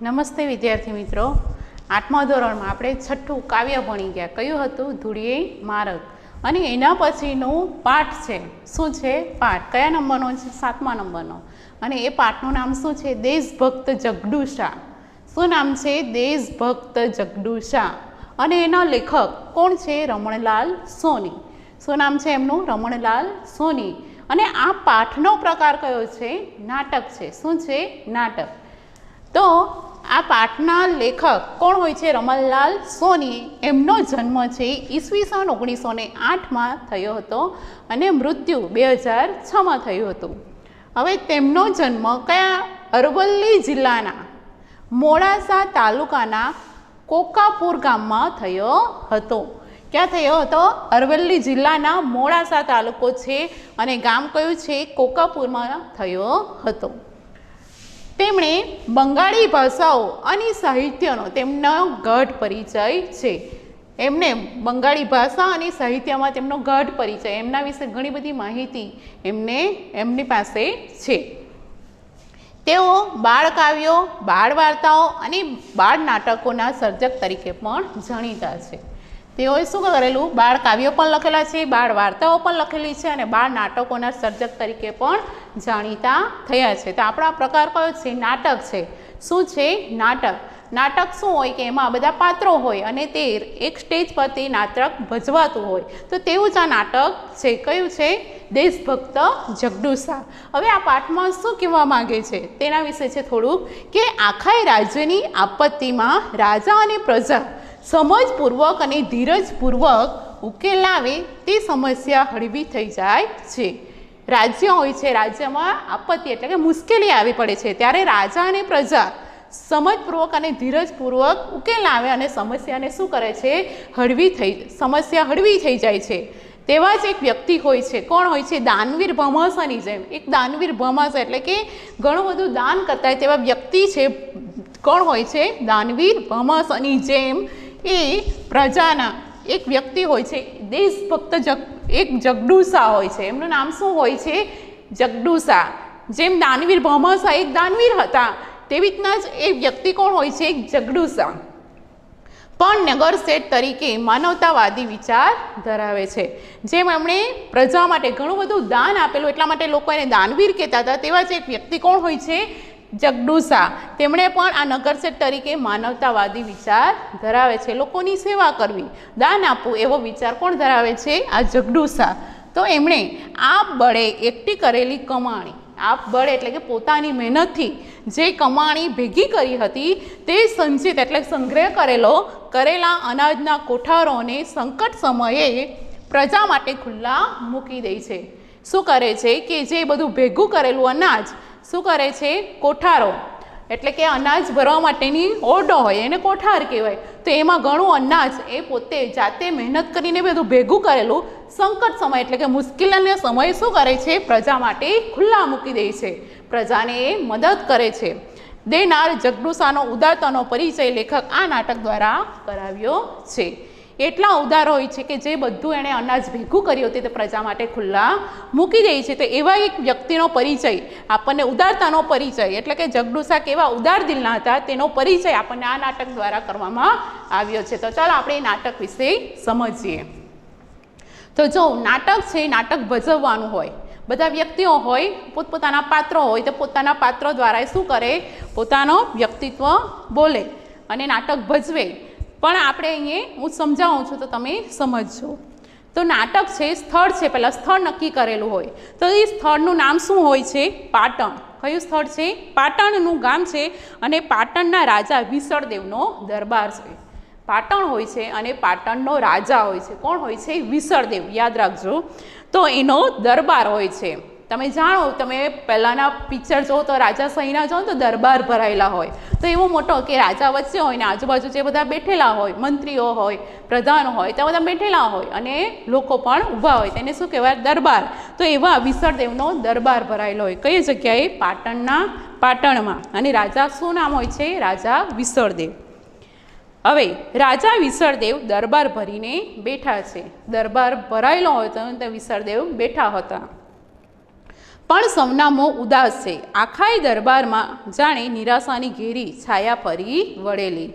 નમસ્તે વિદ્યાર્થી મિત્રો, 8મા ધોરણમાં આપણે છઠ્ઠું કાવ્ય ભણી ગયા. કયું હતું? ધૂળીએ મારગ. અને એના પછીનું પાઠ છે. શું છે પાઠ? કયા નંબરનો છે? 7મા નંબરનો. અને એ પાઠનું નામ શું છે? દેશભક્ત જગડુ શાહ. શું નામ છે? દેશભક્ત જગડુ શાહ. અને એના લેખક કોણ છે? રમણલાલ સોની. શું નામ છે એમનું? રમણલાલ સોની. અને આ પાઠનો પ્રકાર કયો છે? નાટક છે. શું છે? નાટક. તો આ પાઠના લેખક કોણ હોય છે? રમણલાલ સોની. એમનો જન્મ છે ઈસવીસન 1908માં થયો હતો અને મૃત્યુ 2006માં થયું હતું. હવે તેમનો જન્મ કયા? અરવલ્લી જિલ્લાના મોડાસા તાલુકાના કોકાપુર ગામમાં થયો હતો. ક્યાં થયો હતો? અરવલ્લી જિલ્લાના મોડાસા તાલુકો છે અને ગામ કયું છે? કોકાપુરમાં થયો હતો. તેમણે બંગાળી ભાષાઓ અને સાહિત્યનો તેમનો ગાઢ પરિચય છે. એમને બંગાળી ભાષા અને સાહિત્યમાં તેમનો ગાઢ પરિચય, એમના વિશે ઘણી બધી માહિતી એમની પાસે છે. તેઓ બાળકાવ્યો, બાળ વાર્તાઓ અને બાળ નાટકોના સર્જક તરીકે પણ જાણીતા છે. તેઓએ શું કરેલું? બાળ કાવ્યો પણ લખેલા છે, બાળ વાર્તાઓ પણ લખેલી છે અને બાળ નાટકોના સર્જક તરીકે પણ જાણીતા થયા છે. તો આપણા પ્રકાર કયો છે? નાટક છે. શું છે? નાટક. નાટક શું હોય કે એમાં બધા પાત્રો હોય અને તે એક સ્ટેજ પર તે નાટક ભજવાતું હોય. તો તેવું જ આ નાટક છે. કયું છે? દેશભક્ત જગડુ શાહ. હવે આ પાઠમાં શું કહેવા માંગે છે તેના વિશે છે થોડુંક, કે આખા રાજ્યની આપત્તિમાં રાજા અને પ્રજા સમજપૂર્વક અને ધીરજપૂર્વક ઉકેલ લાવે તે સમસ્યા હળવી થઈ જાય છે. રાજ્ય હોય છે, રાજ્યમાં આપત્તિ એટલે કે મુશ્કેલી આવી પડે છે, ત્યારે રાજા અને પ્રજા સમજપૂર્વક અને ધીરજપૂર્વક ઉકેલ લાવે અને સમસ્યાને શું કરે છે? સમસ્યા હળવી થઈ જાય છે. તેવા જ એક વ્યક્તિ હોય છે. કોણ હોય છે? દાનવીર ભમાસાની જેમ. એક દાનવીર ભમાસા એટલે કે ઘણું બધું દાન કરતા હોય તેવા વ્યક્તિ છે. કોણ હોય છે? દાનવીર ભમાસાની જેમ એ પ્રજાના એક વ્યક્તિ હોય છે. દેશભક્ત એક જગડુ શાહ હોય છે. એમનું નામ શું હોય છે? જગડુ શાહ. જેમ દાનવીર ભમાસા એક દાનવીર હતા, તેવી રીતના જ એ વ્યક્તિ કોણ હોય છે? જગડુ શાહ. પણ નગર શેઠ તરીકે માનવતાવાદી વિચાર ધરાવે છે. જેમ એમણે પ્રજા માટે ઘણું બધું દાન આપેલું એટલા માટે લોકો એને દાનવીર કહેતા હતા, તેવા જ એક વ્યક્તિ કોણ હોય છે? જગડુ શાહ. તેમણે પણ આ નગરશેઠ તરીકે માનવતાવાદી વિચાર ધરાવે છે. લોકોની સેવા કરવી, દાન આપવું એવો વિચાર કોણ ધરાવે છે? આ જગડુ શાહ. તો એમણે આપ બળે એકઠી કરેલી કમાણી, આપ બળે એટલે કે પોતાની મહેનતથી જે કમાણી ભેગી કરી હતી તે સંચિત એટલે સંગ્રહ કરેલા અનાજના કોઠારોને સંકટ સમયે પ્રજા માટે ખુલ્લા મૂકી દે છે. શું કરે છે? કે જે બધું ભેગું કરેલું અનાજ શું કરે છે? કોઠારો એટલે કે અનાજ ભરવા માટેની ઓરડો હોય એને કોઠાર કહેવાય. તો એમાં ઘણું અનાજ એ પોતે જાતે મહેનત કરીને બધું ભેગું કરેલું સંકટ સમય એટલે કે મુશ્કેલીના સમયે શું કરે છે? પ્રજા માટે ખુલ્લા મૂકી દે છે. પ્રજાને એ મદદ કરે છે. દેનાર જગડુ શાહનો ઉદારતાનો પરિચય લેખક આ નાટક દ્વારા કરાવ્યો છે. એટલા ઉદાર હોય છે કે જે બધું એણે અનાજ ભેગું કર્યું હતું તે પ્રજા માટે ખુલ્લા મૂકી દે છે. તો એવા એક વ્યક્તિનો પરિચય આપણને, ઉદારતાનો પરિચય એટલે કે જગડુ શાહ કેવા ઉદાર દિલના હતા તેનો પરિચય આપણને આ નાટક દ્વારા કરવામાં આવ્યો છે. તો ચાલો આપણે એ નાટક વિશે સમજીએ. તો જો નાટક છે, નાટક ભજવવાનું હોય, બધા વ્યક્તિઓ હોય, પોતપોતાના પાત્રો હોય, તો પોતાના પાત્રો દ્વારા એ શું કરે? પોતાનો વ્યક્તિત્વ બોલે અને નાટક ભજવે. પણ આપણે અહીંયા હું સમજાવું છું તો તમે સમજજો. તો નાટક છે, સ્થળ છે, પહેલાં સ્થળ નક્કી કરેલું હોય. તો એ સ્થળનું નામ શું હોય છે? પાટણ. કયું સ્થળ છે? પાટણનું ગામ છે અને પાટણના રાજા વિસળદેવનો દરબાર છે. પાટણ હોય છે અને પાટણનો રાજા હોય છે. કોણ હોય છે? વિસળદેવ. યાદ રાખજો. તો એનો દરબાર હોય છે. તમે જાણો, તમે પહેલાંના પિક્ચર જો તો રાજાશાહીના જો તો દરબાર ભરાયેલા હોય. તો એવો મોટો કે રાજા વચ્ચે હોય ને આજુબાજુ જે બધા બેઠેલા હોય, મંત્રીઓ હોય, પ્રધાન હોય, ત્યાં બધા બેઠેલા હોય અને લોકો પણ ઊભા હોય, તેને શું કહેવાય? દરબાર. તો એવા વિસળદેવનો દરબાર ભરાયેલો હોય. કઈ જગ્યાએ? પાટણમાં. અને રાજા શું નામ હોય છે? રાજા વિસળદેવ. હવે રાજા વિસળદેવ દરબાર ભરીને બેઠા છે. દરબાર ભરાયેલો હોય તો વિસળદેવ બેઠા હતા. પણ સૌના મોં ઉદાસ છે, આખાય દરબારમાં જાણે નિરાશાની ઘેરી છાયા ફરી વળેલી.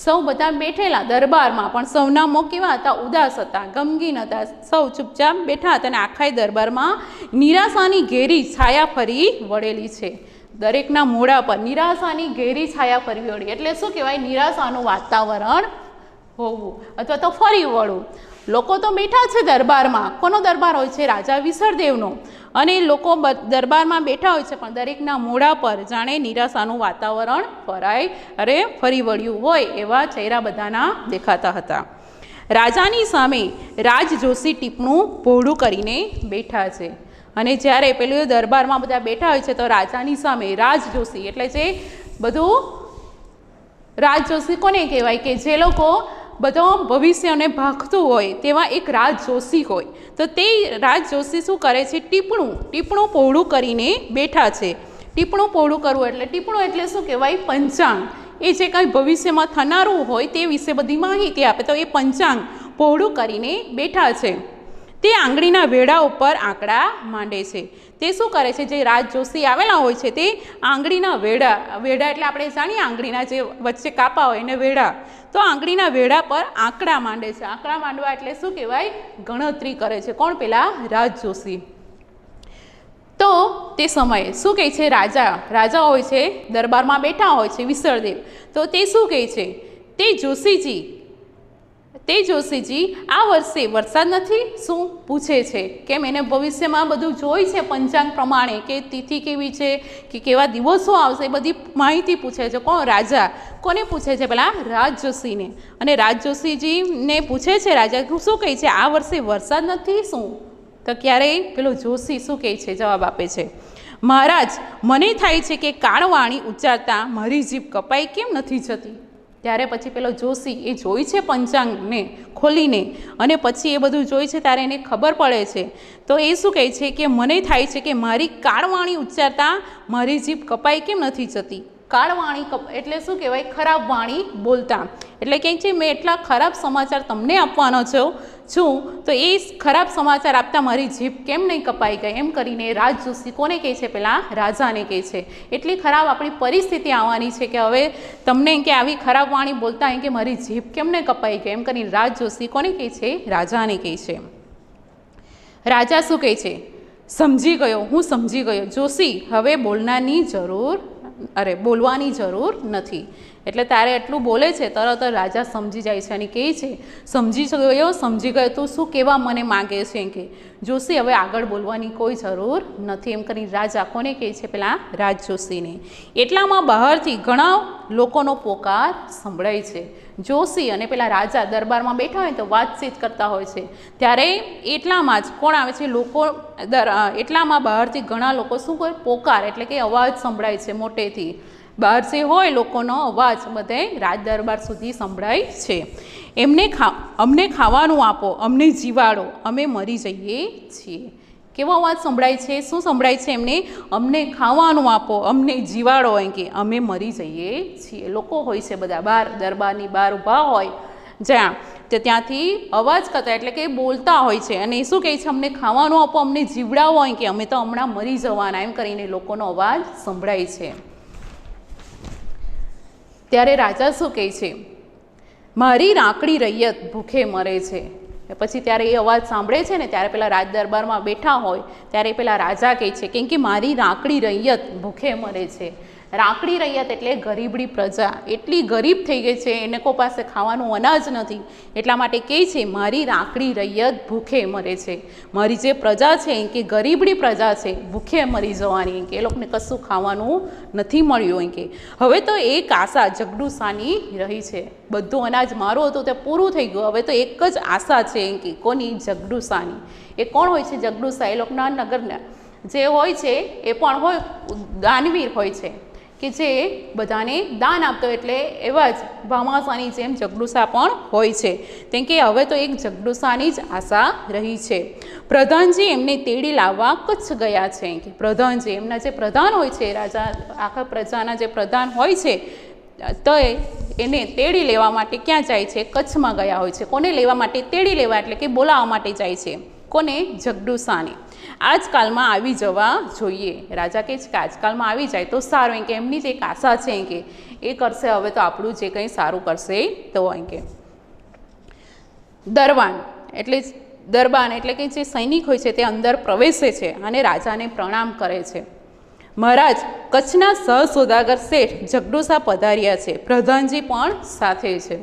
સૌ બધા બેઠેલા દરબારમાં, પણ સૌના મોં કેવા હતા? ઉદાસ હતા, ગમગીન હતા, સૌ ચૂપચાપ બેઠા હતા અને આખાય દરબારમાં નિરાશાની ઘેરી છાયા ફરી વળેલી છે. દરેકના મોઢા પર નિરાશાની ઘેરી છાયા ફરી વળી એટલે શું કહેવાય? નિરાશાનું વાતાવરણ હોવું અથવા તો ફરી વળવું. લોકો તો બેઠા છે દરબારમાં. કોનો દરબાર હોય છે? રાજા વિસળદેવનો. અને લોકો દરબારમાં બેઠા હોય છે, પણ દરેકના મોઢા પર જાણે નિરાશાનું વાતાવરણ ફરી વળ્યું હોય એવા ચહેરા બધાના દેખાતા હતા. રાજાની સામે રાજજોશી ટીપણું પહોળું કરીને બેઠા છે. અને જ્યારે પેલું દરબારમાં બધા બેઠા હોય છે તો રાજાની સામે રાજજોશી એટલે જે બધું રાજજોશી કોને કહેવાય? કે જે લોકો બધો ભવિષ્યને ભાગતું હોય તેવા એક રાજજોશી હોય. તો તે રાજજોશી શું કરે છે? ટીપણું પહોળું કરીને બેઠા છે. ટીપણું પહોળું કરવું એટલે ટીપણું એટલે શું કહેવાય? પંચાંગ. એ જે કંઈ ભવિષ્યમાં થનારું હોય તે વિશે બધી માહિતી આપે. તો એ પંચાંગ પહોળું કરીને બેઠા છે. તે આંગળીના વેઢા ઉપર આંકડા માંડે છે. તે શું કરે છે? જે રાજજોશી આવેલા હોય છે તે આંગળીના વેઢા એટલે આપણે જાણીએ આંગળીના જે વચ્ચે કાપા હોય એને વેઢા. તો આંગળીના વેઢા પર આંકડા માંડે છે. આંકડા માંડવા એટલે શું કહેવાય? ગણતરી કરે છે. કોણ? પેલા રાજજોશી. તો તે સમયે શું કહે છે? રાજા હોય છે, દરબારમાં બેઠા હોય છે વિસળદેવ. તો તે શું કહે છે? તે જોશીજી આ વર્ષે વરસાદ નથી શું પૂછે છે? કેમ? એને ભવિષ્યમાં બધું જોઈ છે પંચાંગ પ્રમાણે કે તિથિ કેવી છે કે કેવા દિવસો આવશે એ બધી માહિતી પૂછે છે. કોણ? રાજા. કોને પૂછે છે? પેલા રાજજોશીને. અને રાજજોશીજીને પૂછે છે રાજા શું કહે છે? આ વર્ષે વરસાદ નથી શું? તો ક્યારેય પેલો જોશી શું કહે છે? જવાબ આપે છે, મહારાજ મને થાય છે કે કાળવાણી ઉચ્ચારતા મારી જીભ કપાઈ કેમ નથી જતી? ત્યારે પછી પેલો જોશી એ જોઈ છે પંચાંગને ખોલીને અને પછી એ બધું જોઈ છે ત્યારે એને ખબર પડે છે. તો એ શું કહે છે કે મને થાય છે કે મારી કાળવાણી ઉચ્ચારતા મારી જીભ કપાઈ કેમ નથી જતી? કાળવાણી એટલે શું કહેવાય? ખરાબ વાણી બોલતા. એટલે કહે છે મેં એટલા ખરાબ સમાચાર તમને આપવાનો છું તો એ ખરાબ સમાચાર આપતા મારી જીભ કેમ નહીં કપાઈ ગઈ? એમ કરીને રાજજોશી કોને કહે છે? પેલા રાજાને કહે છે. એટલી ખરાબ આપણી પરિસ્થિતિ આવવાની છે કે હવે તમને કે આવી ખરાબ વાણી બોલતા કે મારી જીભ કેમ નહીં કપાઈ ગઈ? એમ કરીને રાજજોશી કોને કહે છે? રાજાને કહે છે. રાજા શું કહે છે? સમજી ગયો, હું સમજી ગયો. જોશી હવે બોલવાની જરૂર નથી. એટલે તારે એટલું બોલે છે તરત જ રાજા સમજી જાય છે અને કહે છે સમજી ગયો તું શું કહેવા મને માગે છે? કે જોશી હવે આગળ બોલવાની કોઈ જરૂર નથી. એમ કરીને રાજા કોને કહે છે? પેલા રાજજોશીને. એટલામાં બહારથી ઘણા લોકોનો પોકાર સંભળાય છે. જોશી અને પેલા રાજા દરબારમાં બેઠા હોય તો વાતચીત કરતા હોય છે. ત્યારે એટલામાં જ કોણ આવે છે? એટલામાં બહારથી ઘણા લોકો શું કરે? પોકાર એટલે કે અવાજ સંભળાય છે મોટેથી. બહાર જે હોય લોકોનો અવાજ બધે રાજ દરબાર સુધી સંભળાય છે. અમને ખાવાનું આપો, અમને જીવાડો, અમે મરી જઈએ છીએ. કેવો અવાજ સંભળાય છે? શું સંભળાય છે એમને? અમને ખાવાનું આપો, અમને જીવાડો, એમ કે અમે મરી જઈએ છીએ. લોકો હોય છે બધા બહાર દરબારની બહાર ઊભા હોય જ્યાં ત્યાંથી અવાજ કરતા એટલે કે બોલતા હોય છે અને શું કહે છે? અમને ખાવાનું આપો, અમને જીવડાવો, હોય કે અમે તો હમણાં મરી જવાના. એમ કરીને લોકોનો અવાજ સંભળાય છે. ત્યારે રાજા શું કહે છે? મારી રાંકડી રૈયત ભૂખે મરે છે. પછી ત્યારે એ અવાજ સાંભળે છે ને ત્યારે પેલા રાજ દરબારમાં બેઠા હોય ત્યારે પેલા રાજા કહે છે કેમ કે મારી રાંકડી રૈયત ભૂખે મરે છે. રાંકડી રૈયત એટલે ગરીબડી પ્રજા. એટલી ગરીબ થઈ ગઈ છે એને કોઈ પાસે ખાવાનું અનાજ નથી. એટલા માટે કહે છે મારી રાંકડી રૈયત ભૂખે મરે છે. મારી જે પ્રજા છે કે ગરીબડી પ્રજા છે ભૂખે મરી જવાની, કે એ લોકોને કશું ખાવાનું નથી મળ્યું. કે હવે તો એક આશા જગડુસાની રહી છે. બધું અનાજ મારું હતું તે પૂરું થઈ ગયું. હવે તો એક જ આશા છે કે કોની? જગડુસાની. એ કોણ હોય છે? જગડુસા એ લોકોના નગરના જે હોય છે એ પણ હોય દાનવીર હોય છે કે જે બધાને દાન આપતો. એટલે એવા જ ભામાસાની જેમ જગડુસા પણ હોય છે. કેમ કે હવે તો એક જગડુસાની જ આશા રહી છે. પ્રધાનજી એમને તેડી લાવવા કચ્છ ગયા છે. કે પ્રધાનજી એમના જે પ્રધાન હોય છે રાજા આખા પ્રજાના જે પ્રધાન હોય છે તો એને તેડી લેવા માટે ક્યાં જાય છે? કચ્છમાં ગયા હોય છે. કોને લેવા માટે? તેડી લેવા એટલે કે બોલાવવા માટે જાય છે. કોને? જગડુસાને. આજકાલમાં આવી જવા જોઈએ. રાજા કહે છે કે આજકાલમાં આવી જાય તો સારું, એમ કે એમની જે એક આશા છે એમ કે એ કરશે હવે તો આપણું જે કંઈ સારું કરશે તો એમ કે. દરબાન એટલે કે જે સૈનિક હોય છે તે અંદર પ્રવેશે છે અને રાજાને પ્રણામ કરે છે. મહારાજ, કચ્છના સહસૌદાગર શેઠ જગડુસા પધાર્યા છે, પ્રધાનજી પણ સાથે છે.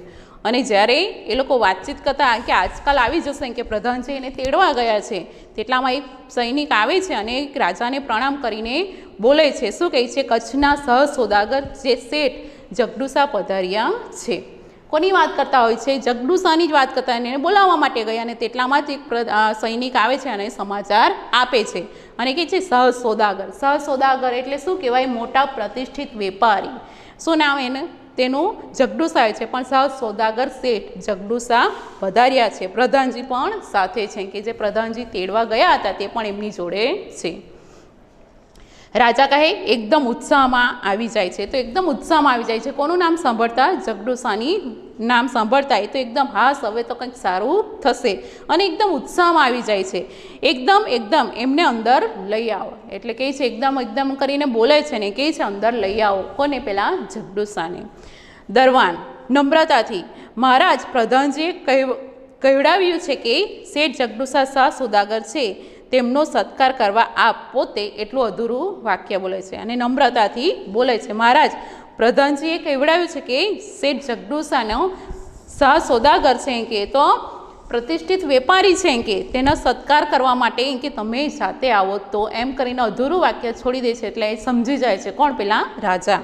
અને જ્યારે એ લોકો વાતચીત કરતા કે આજકાલ આવી જશે કે પ્રધાનજી એને તેડવા ગયા છે, તેટલામાં એક સૈનિક આવે છે અને એક રાજાને પ્રણામ કરીને બોલે છે. શું કહે છે? કચ્છના સહસૌદાગર જે શેઠ જગડુસા પધાર્યા છે. કોની વાત કરતા હોય છે? જગડુસાની જ વાત કરતા હોય. એને બોલાવવા માટે ગયા અને તેટલામાં જ એક સૈનિક આવે છે અને સમાચાર આપે છે અને કહે છે સહસૌદાગર. સહસૌદાગર એટલે શું કહેવાય? મોટા પ્રતિષ્ઠિત વેપારી. શું નામ એને? તેનું જગડુસા હોય છે, પણ સહસૌદાગર શેઠ જગડુસા પધાર્યા છે. પ્રધાનજી પણ સાથે છે, કે જે પ્રધાનજી તેડવા ગયા હતા તે પણ એમની જોડે છે. રાજા કહે એકદમ ઉત્સાહમાં આવી જાય છે. તો એકદમ ઉત્સાહમાં આવી જાય છે. કોનું નામ સાંભળતા? જગડુસાની નામ સાંભળતા એ તો એકદમ હાસ, હવે તો કંઈક સારું થશે અને એકદમ ઉત્સાહમાં આવી જાય છે. એકદમ એમને અંદર લઈ આવો એટલે કહે છે એકદમ કરીને બોલે છે ને કહે છે અંદર લઈ આવો. કોને? પેલા જગડુસાને. દરવાન નમ્રતાથી, મહારાજ, પ્રધાનજીએ કહેવડાવ્યું છે કે શેઠ જગડુસા શાહ સોદાગર છે, તેમનો સત્કાર કરવા આપ. પોતે એટલું અધૂરું વાક્ય બોલે છે અને નમ્રતાથી બોલે છે. મહારાજ, પ્રધાનજીએ કહેવડાવ્યું છે કે શેઠ જગડુસાનો શાહ સોદાગર છે કે તો પ્રતિષ્ઠિત વેપારી છે કે તેનો સત્કાર કરવા માટે કે તમે સાથે આવો તો, એમ કરીને અધૂરું વાક્ય છોડી દે છે. એટલે એ સમજી જાય છે. કોણ? પેલા રાજા.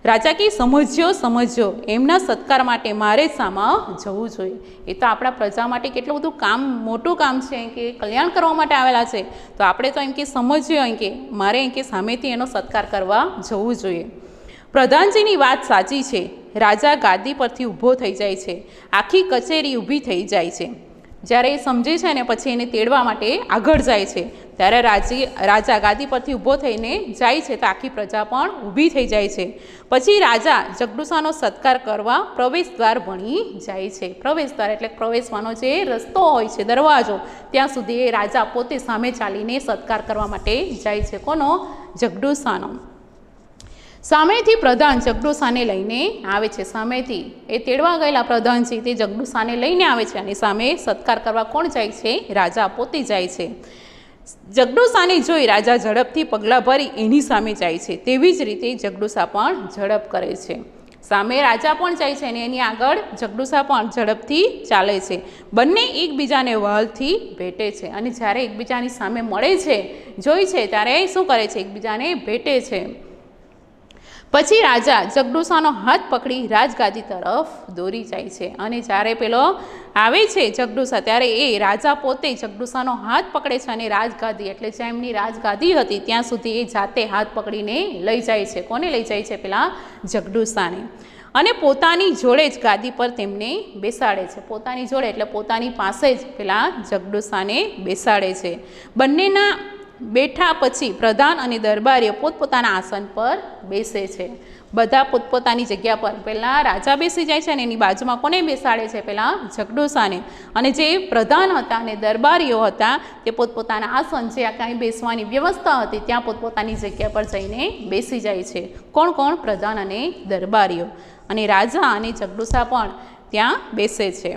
રાજા કે સમજ્યો, એમના સત્કાર માટે મારે સામા જવું જોઈએ. એ તો આપણા પ્રજા માટે કેટલું બધું મોટું કામ છે કે કલ્યાણ કરવા માટે આવેલા છે, તો આપણે તો એમ કે સમજ્યો એમ કે મારે એમ કે સામેથી એનો સત્કાર કરવા જવું જોઈએ. પ્રધાનજીની વાત સાચી છે. રાજા ગાદી પરથી ઊભો થઈ જાય છે. આખી કચેરી ઊભી થઈ જાય છે. જ્યારે એ સમજે છે ને પછી એને તેડવા માટે આગળ જાય છે, ત્યારે રાજા ગાદી પરથી ઊભો થઈને જાય છે તો આખી પ્રજા પણ ઊભી થઈ જાય છે. પછી રાજા જગડુસાનો સત્કાર કરવા પ્રવેશ દ્વાર ભણી જાય છે. પ્રવેશ દ્વાર એટલે પ્રવેશવાનો જે રસ્તો હોય છે, દરવાજો, ત્યાં સુધી એ રાજા પોતે સામે ચાલીને સત્કાર કરવા માટે જાય છે. કોનો? જગડુસાનો. સામેથી પ્રધાન જગડુસાને લઈને આવે છે. સામેથી એ તેડવા ગયેલા પ્રધાનજી તે જગડુસાને લઈને આવે છે અને સામે સત્કાર કરવા કોણ જાય છે? રાજા પોતે જાય છે. જગડુસાને જોઈ રાજા ઝડપથી પગલાં ભરી એની સામે જાય છે. તેવી જ રીતે જગડુસા પણ ઝડપ કરે છે. સામે રાજા પણ જાય છે અને એની આગળ જગડુસા પણ ઝડપથી ચાલે છે. બંને એકબીજાને વહાલથી ભેટે છે અને જ્યારે એકબીજાની સામે મળે છે, જોઈ છે, ત્યારે શું કરે છે? એકબીજાને ભેટે છે. પછી રાજા જગડુસાનો હાથ પકડી રાજગાદી તરફ દોરી જાય છે અને જ્યારે પેલો આવે છે જગડુસા, ત્યારે એ રાજા પોતે જગડુસાનો હાથ પકડે છે અને રાજગાદી એટલે જ્યાં એમની રાજગાદી હતી ત્યાં સુધી એ જાતે હાથ પકડીને લઈ જાય છે. કોને લઈ જાય છે? પેલા જગડુસાને. અને પોતાની જોડે જ ગાદી પર તેમને બેસાડે છે. પોતાની જોડે એટલે પોતાની પાસે જ પેલા જગડુસાને બેસાડે છે. બંનેના બેઠા પછી પ્રધાન અને દરબારીઓ પોતપોતાના આસન પર બેસે છે. બધા પોતપોતાની જગ્યા પર પહેલાં રાજા બેસી જાય છે અને એની બાજુમાં કોને બેસાડે છે? પહેલાં જગડુસાને. અને જે પ્રધાન હતા અને દરબારીઓ હતા તે પોતપોતાના આસન, જે કાંઈ બેસવાની વ્યવસ્થા હતી ત્યાં પોતપોતાની જગ્યા પર જઈને બેસી જાય છે. કોણ? પ્રધાન અને દરબારીઓ. અને રાજા અને જગડુસા પણ ત્યાં બેસે છે.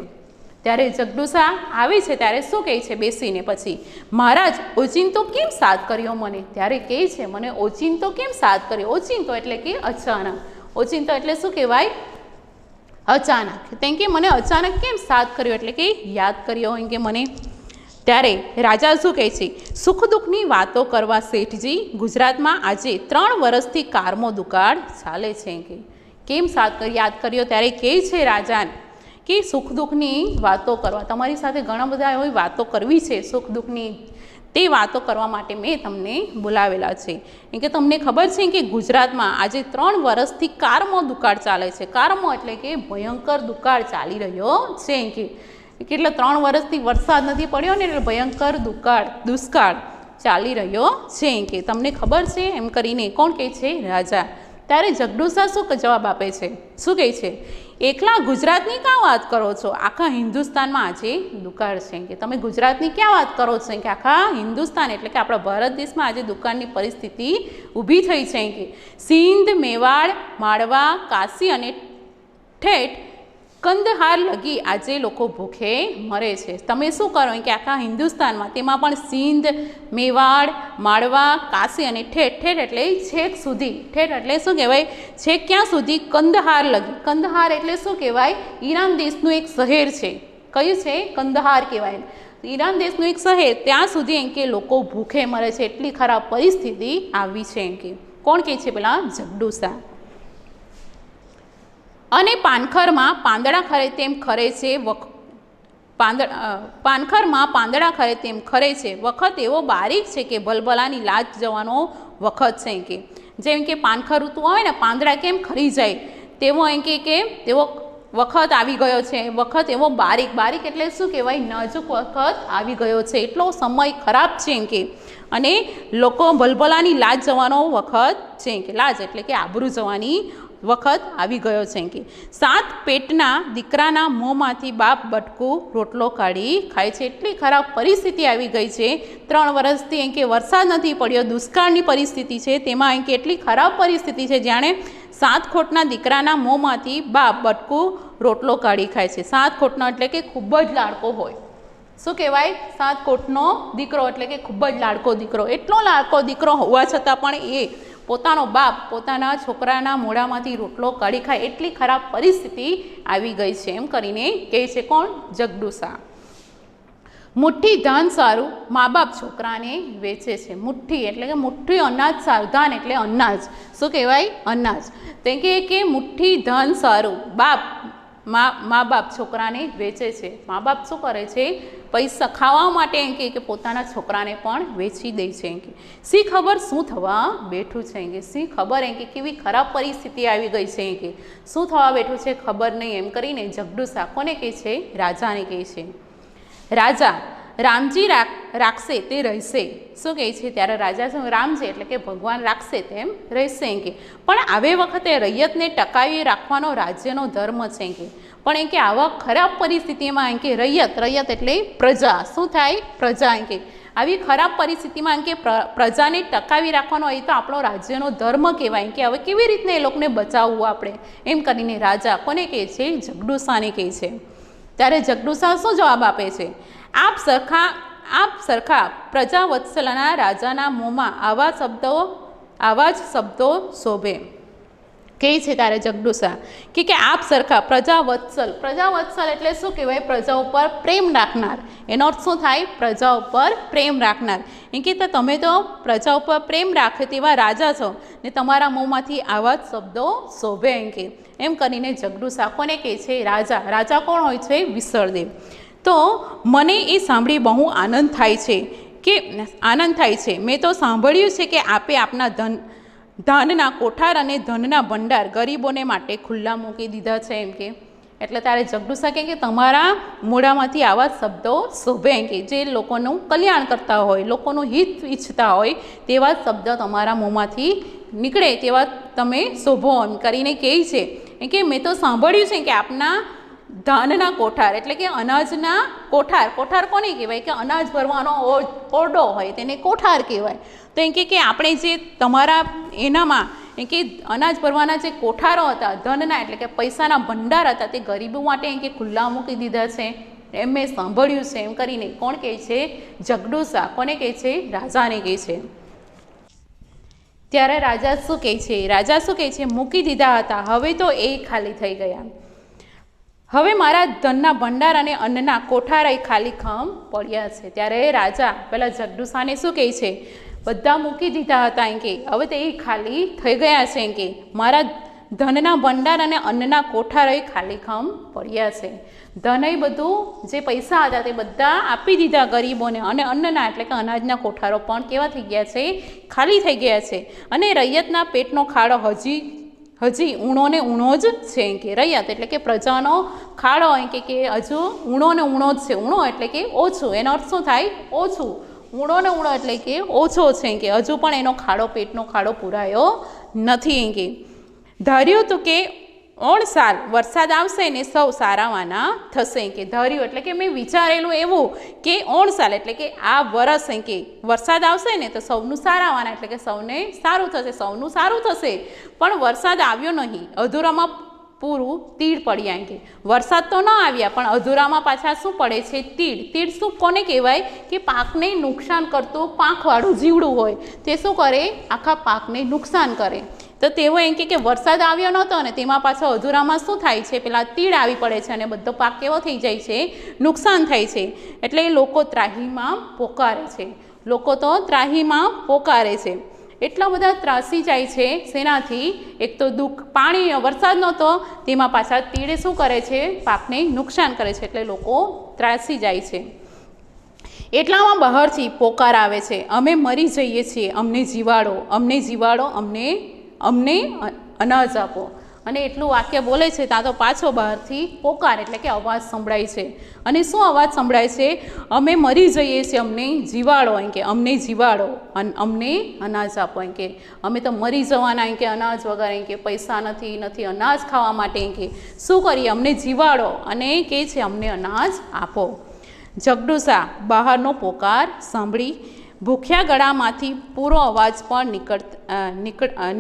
ત્યારે જગડુસા આવે છે ત્યારે શું કહે છે બેસીને પછી? મહારાજ, ઓચિંતો કેમ સાથ કર્યો મને? ત્યારે કહે છે મને ઓચિંતો કેમ સાથ કર્યો? ઓચિંતો એટલે કે અચાનક. ઓચિંતો એટલે શું કહેવાય? અચાનક. તેમ કે મને અચાનક કેમ સાથ કર્યો એટલે કે યાદ કર્યો એમ કે મને. ત્યારે રાજા શું કહે છે? સુખ દુઃખની વાતો કરવા શેઠજી, ગુજરાતમાં આજે 3 વર્ષથી કારમો દુકાળ ચાલે છે કે કેમ યાદ કર્યો? ત્યારે કહે છે રાજાને કે સુખ દુઃખની વાતો કરવા, તમારી સાથે ઘણા બધા એવી વાતો કરવી છે સુખ દુઃખની, તે વાતો કરવા માટે મેં તમને બોલાવેલા છે. એમ કે તમને ખબર છે કે ગુજરાતમાં આજે 3 વર્ષથી કારમો દુકાળ ચાલે છે. કારમો એટલે કે ભયંકર દુકાળ ચાલી રહ્યો છે. એમ કે એટલે 3 વર્ષથી વરસાદ નથી પડ્યો ને એટલે ભયંકર દુષ્કાળ ચાલી રહ્યો છે. એમ કે તમને ખબર છે? એમ કરીને કોણ કહે છે? રાજા. ત્યારે જગડુસા શું જવાબ આપે છે? શું કહે છે? એકલા ગુજરાતની ક્યાં વાત કરો છો, આખા હિન્દુસ્તાનમાં આજે દુકાળ છે કે તમે ગુજરાતની ક્યાં વાત કરો છો કે આખા હિન્દુસ્તાન એટલે કે આપણા ભારત દેશમાં આજે દુકાળની પરિસ્થિતિ ઊભી થઈ છે કે સિંધ, મેવાડ, માળવા, કાશી અને ઠેઠ કંદહાર લગી આજે લોકો ભૂખે મરે છે. તમે શું કરો કે આખા હિન્દુસ્તાનમાં તેમાં પણ સિંધ, મેવાડ, માળવા, કાશી અને ઠેઠ, ઠેઠ એટલે છેક સુધી, ઠેઠ એટલે શું કહેવાય છેક ક્યાં સુધી કંદહાર લગી. કંદહાર એટલે શું કહેવાય ઈરાન દેશનું એક શહેર છે. કયું છે? કંદહાર કહેવાય. ઈરાન દેશનું એક શહેર ત્યાં સુધી એમ કે લોકો ભૂખે મરે છે, એટલી ખરાબ પરિસ્થિતિ આવી છે એમ કે. કોણ કહે છે? પેલા જગડુશા. અને પાનખરમાં પાંદડા ખરે તેમ ખરે છે પાનખરમાં પાંદડા ખરે તેમ ખરે છે વખત એવો બારીક છે કે ભલભલાની લાજ જવાનો વખત છે કે. જેમ કે પાનખર ઋતુ હોય ને પાંદડા કેમ ખરી જાય તેવો એમ કે તેવો વખત આવી ગયો છે. વખત એવો બારીક, બારીક એટલે શું કહેવાય નાજુક વખત આવી ગયો છે, એટલો સમય ખરાબ છે એમ કે. અને લોકો ભલભલાની લાજ જવાનો વખત છે કે. લાજ એટલે કે આબરૂ જવાની વખત આવી ગયો છે કે. 7 પેટના દીકરાના મોંમાંથી બાપ બટકું રોટલો કાઢી ખાય છે, એટલી ખરાબ પરિસ્થિતિ આવી ગઈ છે. 3 વર્ષથી એમ કે વરસાદ નથી પડ્યો, દુષ્કાળની પરિસ્થિતિ છે, તેમાં એમ કે એટલી ખરાબ પરિસ્થિતિ છે જાણે 7 ખોટના દીકરાના મોંમાંથી બાપ બટકું રોટલો કાઢી ખાય છે. 7 ખોટનો એટલે કે ખૂબ જ લાડકો હોય. શું કહેવાય? 7 કોટનો દીકરો એટલે કે ખૂબ જ લાડકો દીકરો. એટલો લાડકો દીકરો હોવા છતાં પણ એ પોતાનો બાપ પોતાના છોકરાના મોઢામાંથી રોટલો કાઢી ખાય, એટલી ખરાબ પરિસ્થિતિ આવી ગઈ છે એમ કરીને કહે છે. કોણ? જગડુશા. મુઠ્ઠી ધાન સારું મા બાપ છોકરાને વેચે છે. મુઠ્ઠી એટલે કે મુઠ્ઠી અનાજ સારું, ધાન એટલે અનાજ. શું કહેવાય? અનાજ. તો કે મુઠ્ઠી ધાન સારું મા બાપ છોકરાને વેચે છે. મા બાપ શું કરે છે? પૈસા ખાવા માટે એમ કે પોતાના છોકરાને પણ વેચી દે છે એમ કે. શી ખબર શું થવા બેઠું છે એમ કે. શી ખબર એમ કે કેવી ખરાબ પરિસ્થિતિ આવી ગઈ છે એમ કે. શું થવા બેઠું છે ખબર નહીં એમ કરીને જગડુશા કોને કહે છે? રાજાને કહે છે. રાજા રામજી રાખશે તે રહેશે. શું કહે છે? ત્યારે રાજા શું? રામજી એટલે કે ભગવાન રાખશે તેમ રહેશે એમ કે. પણ આવે વખતે રૈયતને ટકાવી રાખવાનો રાજ્યનો ધર્મ છે એમ કે. પણ એમ કે આવા ખરાબ પરિસ્થિતિમાં એમ કે રૈયત એટલે પ્રજા. શું થાય? પ્રજા એમ કે. આવી ખરાબ પરિસ્થિતિમાં એમ કે પ્રજાને ટકાવી રાખવાનો એ તો આપણો રાજ્યનો ધર્મ કહેવાય એમ કે. હવે કેવી રીતને એ લોકોને બચાવવું આપણે એમ કરીને રાજા કોને કહે છે? જગડુશાને કહે છે. ત્યારે જગડુશા શું જવાબ આપે છે? આપ સરખા પ્રજાવત્સલના રાજાના મોંમાં આવા જ શબ્દો શોભે. કહે છે ત્યારે જગડુશા કે આપ સરખા પ્રજાવત્સલ એટલે શું કહેવાય? પ્રજા ઉપર પ્રેમ રાખનાર. એનો અર્થ શું થાય? પ્રજા ઉપર પ્રેમ રાખનાર. એમ કે તમે તો પ્રજા ઉપર પ્રેમ રાખે તેવા રાજા છો ને તમારા મોંમાંથી આવા જ શબ્દો શોભે એમ કે. એમ કરીને જગડુશા કોને કહે છે? રાજા. રાજા કોણ હોય છે? વિસળદેવ. તો મને એ સાંભળી બહુ આનંદ થાય છે. મેં તો સાંભળ્યું છે કે આપે આપના ધાનના કોઠાર અને ધનના ભંડાર ગરીબોને માટે ખુલ્લા મૂકી દીધા છે એમ કે. એટલે ત્યારે જગડુશા કહે કે તમારા મોઢામાંથી આવા શબ્દો શોભે એમ કે. જે લોકોનું કલ્યાણ કરતા હોય, લોકોનું હિત ઈચ્છતા હોય તેવા શબ્દ તમારા મોંમાંથી નીકળે તેવા તમે શોભો એમ કરીને કહે છે. એમ કે મેં તો સાંભળ્યું છે કે આપના ધાનના કોઠાર એટલે કે અનાજના કોઠાર. કોઠાર કોને કહેવાય? કે અનાજ ભરવાનો ઓરડો હોય તેને કોઠાર કહેવાય. તો એમ કે આપણે જે તમારા એનામાં એમ કે અનાજ ભરવાના જે કોઠારો હતા ધનના એટલે કે પૈસાના ભંડાર હતા તે ગરીબો માટે એમ કે ખુલ્લા મૂકી દીધા છે એમ મેં સાંભળ્યું છે એમ કરીને કોણ કહે છે? જગડુશા. કોને કહે છે? રાજાને કહે છે. ત્યારે રાજા શું કહે છે? રાજા શું કહે છે? મૂકી દીધા હતા, હવે તો એ ખાલી થઈ ગયા. હવે મારા ધનના ભંડાર અને અન્નના કોઠારા ખાલી ખમ પડ્યા છે. ત્યારે રાજા પેલા જગડુશાને શું કહે છે? બધા મૂકી દીધા હતા એમ કે હવે તો એ ખાલી થઈ ગયા છે એમ કે. મારા ધનના ભંડાર અને અન્નના કોઠારા ખાલી ખમ પડ્યા છે. ધન એ બધું જે પૈસા હતા તે બધા આપી દીધા ગરીબોને અને અન્નના એટલે કે અનાજના કોઠારો પણ કેવા થઈ ગયા છે? ખાલી થઈ ગયા છે. અને રૈયતના પેટનો ખાડો હજી ઊણો ને ઊણો જ છે એમ કે. રૈયત એટલે કે પ્રજાનો ખાડો એમ કે હજુ ઊણો ને ઊણો જ છે. ઊણો એટલે કે ઓછું. એનો અર્થ શું થાય? ઓછું. ઊણો ને ઊણો એટલે કે ઓછો છે એમ કે. હજુ પણ એનો ખાડો પેટનો ખાડો પૂરાયો નથી એમ કે. ધાર્યું હતું કે ઓણસાલ વરસાદ આવશે ને સૌ સારાવાના થશે કે ધાર્યું એટલે કે મેં વિચારેલું એવું કે ઓણસાલ એટલે કે આ વરસ કે વરસાદ આવશે ને તો સૌનું સારાવાના એટલે કે સૌને સારું થશે, સૌનું સારું થશે. પણ વરસાદ આવ્યો નહીં, અધૂરામાં પૂરું તીડ પડ્યા કે વરસાદ તો ન આવ્યા પણ અધૂરામાં પાછા શું પડે છે? તીડ. તીડ શું કોને કહેવાય? કે પાકને નુકસાન કરતું પાંખવાળું જીવડું હોય તે શું કરે? આખા પાકને નુકસાન કરે. તો તેઓ એમ કે વરસાદ આવ્યો નહોતો અને તેમાં પાછો અધૂરામાં શું થાય છે? પેલા તીડ આવી પડે છે અને બધો પાક કેવો થઈ જાય છે? નુકસાન થાય છે. એટલે લોકો ત્રાહીમાં પોકારે છે. લોકો તો ત્રાહીમાં પોકારે છે. એટલા બધા ત્રાસી જાય છે. શેનાથી? એક તો દુઃખ, પાણી વરસાદ નહોતો તેમાં પાછા તીડે શું કરે છે? પાકને નુકસાન કરે છે. એટલે લોકો ત્રાસી જાય છે. એટલામાં બહારથી પોકાર આવે છે, અમે મરી જઈએ છીએ, અમને જીવાડો, અમને જીવાડો, અમને અનાજ આપો. અને એટલું વાક્ય બોલે છે ત્યાં તો પાછો બહારથી પોકાર એટલે કે અવાજ સંભળાય છે. અને શું અવાજ સંભળાય છે? અમે મરી જઈએ છીએ, અમને જીવાડો, એમ કે અમને જીવાડો, અમને અનાજ આપો, એમ કે અમે તો મરી જવાના, એમ કે અનાજ વગર, એમ કે પૈસા નથી અનાજ ખાવા માટે, એમ કે શું કરીએ? અમને જીવાડો અને કહે છે અમને અનાજ આપો. જગડુસા બહારનો પોકાર સાંભળી ભૂખ્યા ગળામાંથી પૂરો અવાજ પણ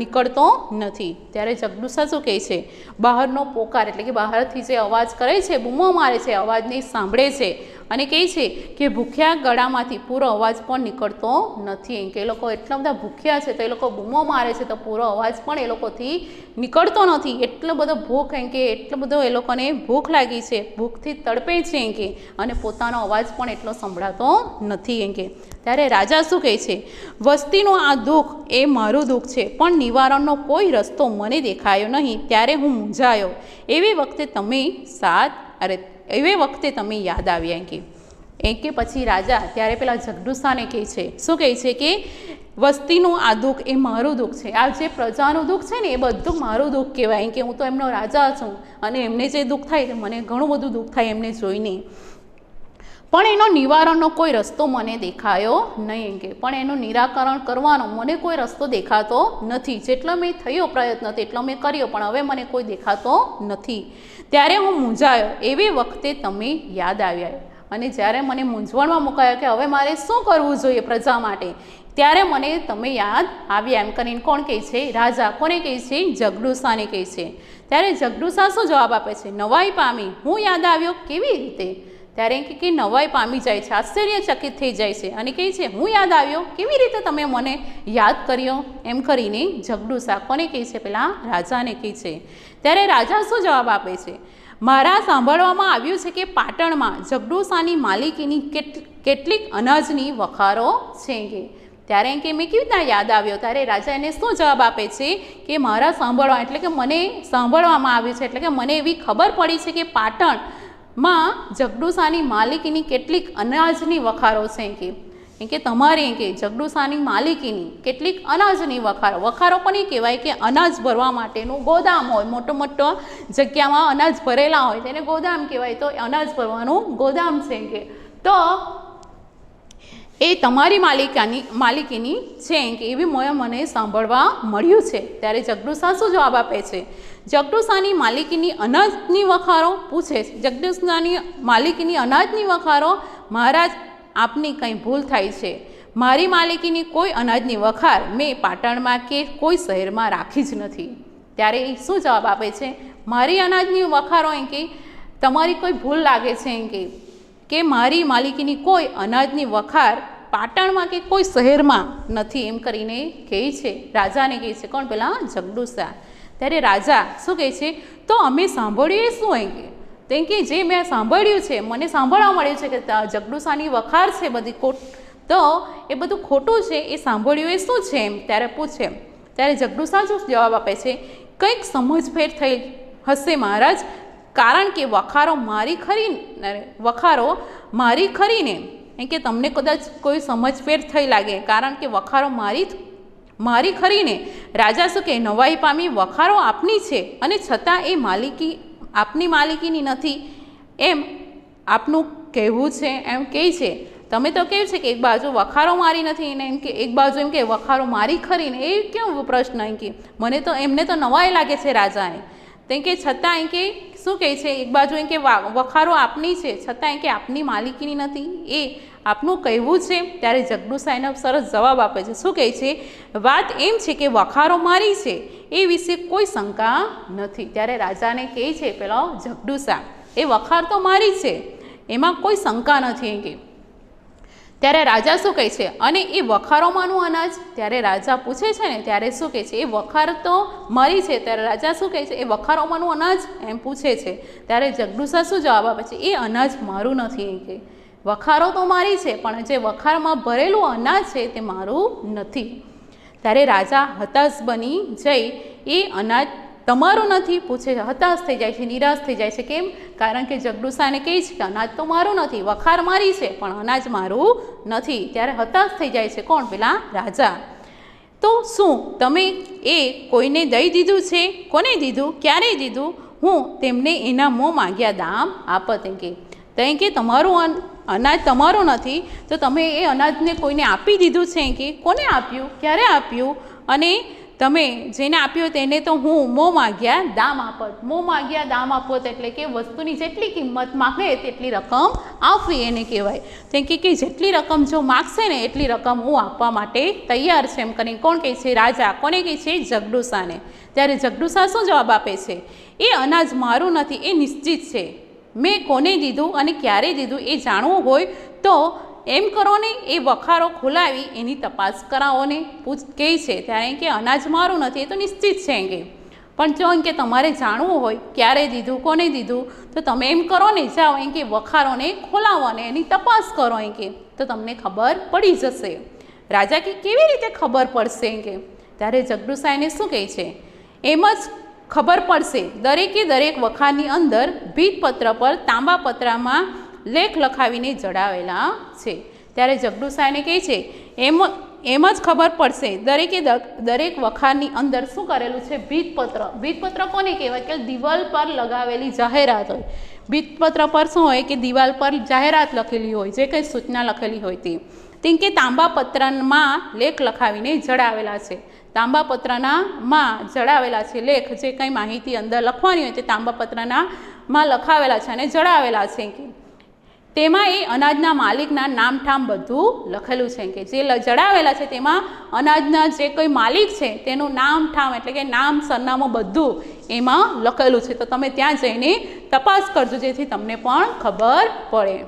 નીકળતો નથી. ત્યારે જગડુસા શું કહે છે? બહારનો પોકાર એટલે કે બહારથી જે અવાજ કરે છે, બૂમો મારે છે, અવાજને સાંભળે છે અને કહે છે કે ભૂખ્યા ગળામાંથી પૂરો અવાજ પણ નીકળતો નથી. એમ કે એ લોકો એટલા બધા ભૂખ્યા છે તો એ લોકો બૂમો મારે છે તો પૂરો અવાજ પણ એ લોકોથી નીકળતો નથી. એટલો બધો ભૂખ, એમ કે એટલો બધો એ લોકોને ભૂખ લાગી છે, ભૂખથી તડપે છે, એમ કે અને પોતાનો અવાજ પણ એટલો સંભળાતો નથી. એમ કે ત્યારે રાજા શું કહે છે? વસ્તીનું આ દુઃખ એ મારું દુઃખ છે, પણ નિવારણનો કોઈ રસ્તો મને દેખાયો નહીં. ત્યારે હું મૂંઝાયો. એવી વખતે તમે યાદ આવ્યા. એમ કે પછી રાજા ત્યારે પેલા જગડુસાને કહે છે, શું કહે છે? કે વસ્તીનું આ દુઃખ એ મારું દુઃખ છે. આ જે પ્રજાનું દુઃખ છે ને એ બધું મારું દુઃખ કહેવાય. કે હું તો એમનો રાજા છું અને એમને જે દુઃખ થાય મને ઘણું બધું દુઃખ થાય એમને જોઈને, પણ એનો નિવારણનો કોઈ રસ્તો મને દેખાયો નહીં. કે પણ એનું નિરાકરણ કરવાનો મને કોઈ રસ્તો દેખાતો નથી. જેટલો મેં થયો પ્રયત્ન તેટલો મેં કર્યો પણ હવે મને કોઈ દેખાતો નથી. ત્યારે હું મૂંઝાયો. એવી વખતે તમે યાદ આવ્યા. અને જ્યારે મને મૂંઝવણમાં મુકાયો કે હવે મારે શું કરવું જોઈએ પ્રજા માટે, ત્યારે મને તમે યાદ આવ્યા. એમ કરીને કોણ કહે છે? રાજા. કોને કહે છે? જગડુસાને કહે છે. ત્યારે જગડુસા શું જવાબ આપે છે? નવાઈ પામી. હું યાદ આવ્યો? કેવી રીતે? ત્યારે એમ કે નવાઈ પામી જાય છે, આશ્ચર્યચકિત થઈ જાય છે અને કહે છે હું યાદ આવ્યો? કેવી રીતે તમે મને યાદ કર્યો? એમ કરીને જગડુસા કોને કહે છે? પેલા રાજાને કહે છે. ત્યારે રાજા શું જવાબ આપે છે? મારા સાંભળવામાં આવ્યું છે કે પાટણમાં જગડુસાની માલિકીની કેટલીક અનાજની વખારો છે. કે ત્યારે એમ કે મેં કેવી રીતના યાદ આવ્યો? ત્યારે રાજા એને શું જવાબ આપે છે? કે મારા સાંભળવા એટલે કે મને સાંભળવામાં આવ્યું છે, એટલે કે મને એવી ખબર પડી છે કે પાટણમાં જગડુસાની માલિકીની કેટલીક અનાજની વખારો છે. કે તમારી કે જગડુસાની માલિકીની કેટલીક અનાજની વખારો પણ એ કહેવાય કે અનાજ ભરવા માટેનું ગોદામ હોય. મોટો જગ્યામાં અનાજ ભરેલા હોય તેને ગોદામ કહેવાય. તો અનાજ ભરવાનું ગોદામ છે. કે તો એ તમારી માલિકીની છે કે એવી મને સાંભળવા મળ્યું છે. ત્યારે જગડુસા શું જવાબ આપે છે? જગડુસાની માલિકીની અનાજની વખારો પૂછે છે. જગડુસાની માલિકીની અનાજની વખારો? મહારાજ આપની કંઈ ભૂલ થાય છે. મારી માલિકીની કોઈ અનાજની વખાર મેં પાટણમાં કે કોઈ શહેરમાં રાખી જ નથી. ત્યારે એ શું જવાબ આપે છે? મારી અનાજની વખારો એમ કે તમારી કોઈ ભૂલ લાગે છે. એમ કે મારી માલિકીની કોઈ અનાજની વખાર પાટણમાં કે કોઈ શહેરમાં નથી. એમ કરીને કહે છે, રાજાને કહે છે. કોણ? પેલા જગડુસા. ત્યારે રાજા શું કહે છે? તો અમે સાંભળ્યું એ શું? એમ કે જે મેં સાંભળ્યું છે, મને સાંભળવા મળ્યું છે કે જગડુસાની વખાર છે બધી તો એ બધું ખોટું છે. એ સાંભળ્યું એ શું છે? એમ ત્યારે પૂછે. ત્યારે જગડુસા શું જવાબ આપે છે? કંઈક સમજફેર થઈ હશે મહારાજ, કારણ કે વખારો મારી ખરીને એમ કે તમને કદાચ કોઈ સમજફેર થઈ લાગે, કારણ કે વખારો મારી ખરીને. રાજા શું કે નવાઈ પામી? વખારો આપની છે અને છતાં એ આપની માલિકીની નથી એમ આપનું કહેવું છે. એમ કહે છે તમે તો કહ્યું છે કે એક બાજુ વખારો મારી નથી ને એમ કે એક બાજુ એમ કે વખારો મારી ખરી ને, એ કેવો પ્રશ્ન? એમ કે એમને તો નવાઈ લાગે છે રાજાને. તો કે છતાં એમ કે શું કહે છે, એક બાજુ એમ કે વખારો આપની છે છતાં એમ કે આપની માલિકીની નથી, એ આપનું કહેવું છે. ત્યારે જગડુસા એનો સરસ જવાબ આપે છે. શું કહે છે? વાત એમ છે કે વખારો મારી છે એ વિશે કોઈ શંકા નથી. ત્યારે રાજાને કહે છે પેલો જગડુસા, એ વખાર તો મારી છે, એમાં કોઈ શંકા નથી એમ કે. ત્યારે રાજા શું કહે છે? અને એ વખારોમાંનું અનાજ? ત્યારે રાજા પૂછે છે ને ત્યારે શું કહે છે? એ વખાર તો મરી છે. ત્યારે રાજા શું કહે છે? એ વખારોમાંનું અનાજ એમ પૂછે છે. ત્યારે જગડુસા શું જવાબ આપે છે? એ અનાજ મારું નથી એમ કે. વખારો તો મારી છે પણ જે વખારમાં ભરેલું અનાજ છે તે મારું નથી. ત્યારે રાજા હતાશ બની જઈ એ અનાજ તમારું નથી પૂછે છે. હતાશ થઈ જાય છે, નિરાશ થઈ જાય છે. કેમ? કારણ કે જગડુસાને કહે છે કે અનાજ તો મારું નથી, વખાર મારી છે પણ અનાજ મારું નથી. ત્યારે હતાશ થઈ જાય છે. કોણ? પેલા રાજા. તો શું તમે એ કોઈને દઈ દીધું છે? કોને દીધું? ક્યારે દીધું? હું તેમને એના મોં માગ્યા દામ આપત એમ કે. તો કે તમારું અનાજ તમારું નથી તો તમે એ અનાજને કોઈને આપી દીધું છે કે કોને આપ્યું? ક્યારે આપ્યું? અને તમે જેને આપ્યું તેને તો હું મોં માગ્યા દામ આપત. મોં માગ્યા દામ આપત એટલે કે વસ્તુની જેટલી કિંમત માગે તેટલી રકમ આપવી એને કહેવાય. તો કે જેટલી રકમ જો માગશે ને એટલી રકમ હું આપવા માટે તૈયાર છે એમ કરીને કોણ કહે છે? રાજા. કોને કહે છે? જગડુસાને. ત્યારે જગડુસા શું જવાબ આપે છે? એ અનાજ મારું નથી, એ નિશ્ચિત છે. મેં કોને દીધું અને ક્યારે દીધું એ જાણવું હોય તો એમ કરો ને, એ વખારો ખોલાવી એની તપાસ કરાવો ને કહે છે. ત્યારે કે અનાજ મારું નથી, એ તો નિશ્ચિત છે એમ કે. પણ જો એમ કે તમારે જાણવું હોય ક્યારે દીધું, કોને દીધું, તો તમે એમ કરો ને, જાઓ એમ કે વખારોને ખોલાવો ને એની તપાસ કરો એમ કે, તો તમને ખબર પડી જશે. રાજા કે કેવી રીતે ખબર પડશે એમ કે. ત્યારે જગડુસા એને શું કહે છે? એમ જ ખબર પડશે. દરેકે દરેક વખારની અંદર ભીતપત્ર પર તાંબા પત્રમાં લેખ લખાવીને જડાવેલા છે. ત્યારે જગડુસા એને કહે છે એમ જ ખબર પડશે. દરેકે દરેક વખારની અંદર શું કરેલું છે? ભીતપત્ર. ભીતપત્ર કોને કહેવાય? કે દિવાલ પર લગાવેલી જાહેરાત હોય. ભીતપત્ર પર શું હોય? કે દિવાલ પર જાહેરાત લખેલી હોય, જે કંઈ સૂચના લખેલી હોય તે. તેમ કે તાંબા પત્રમાં લેખ લખાવીને જડાવેલા છે. તાંબા પત્રમાં જડાવેલા છે લેખ, જે કંઈ માહિતી અંદર લખવાની હોય તે તાંબા પત્રમાં લખાવેલા છે અને જડાવેલા છે કે તેમાં એ અનાજના માલિકના નામ ઠામ બધું લખેલું છે કે જે જડાવેલા છે તેમાં અનાજના જે કોઈ માલિક છે તેનું નામ ઠામ એટલે કે નામ, સરનામું બધું એમાં લખેલું છે. તો તમે ત્યાં જઈને તપાસ કરજો જેથી તમને પણ ખબર પડે.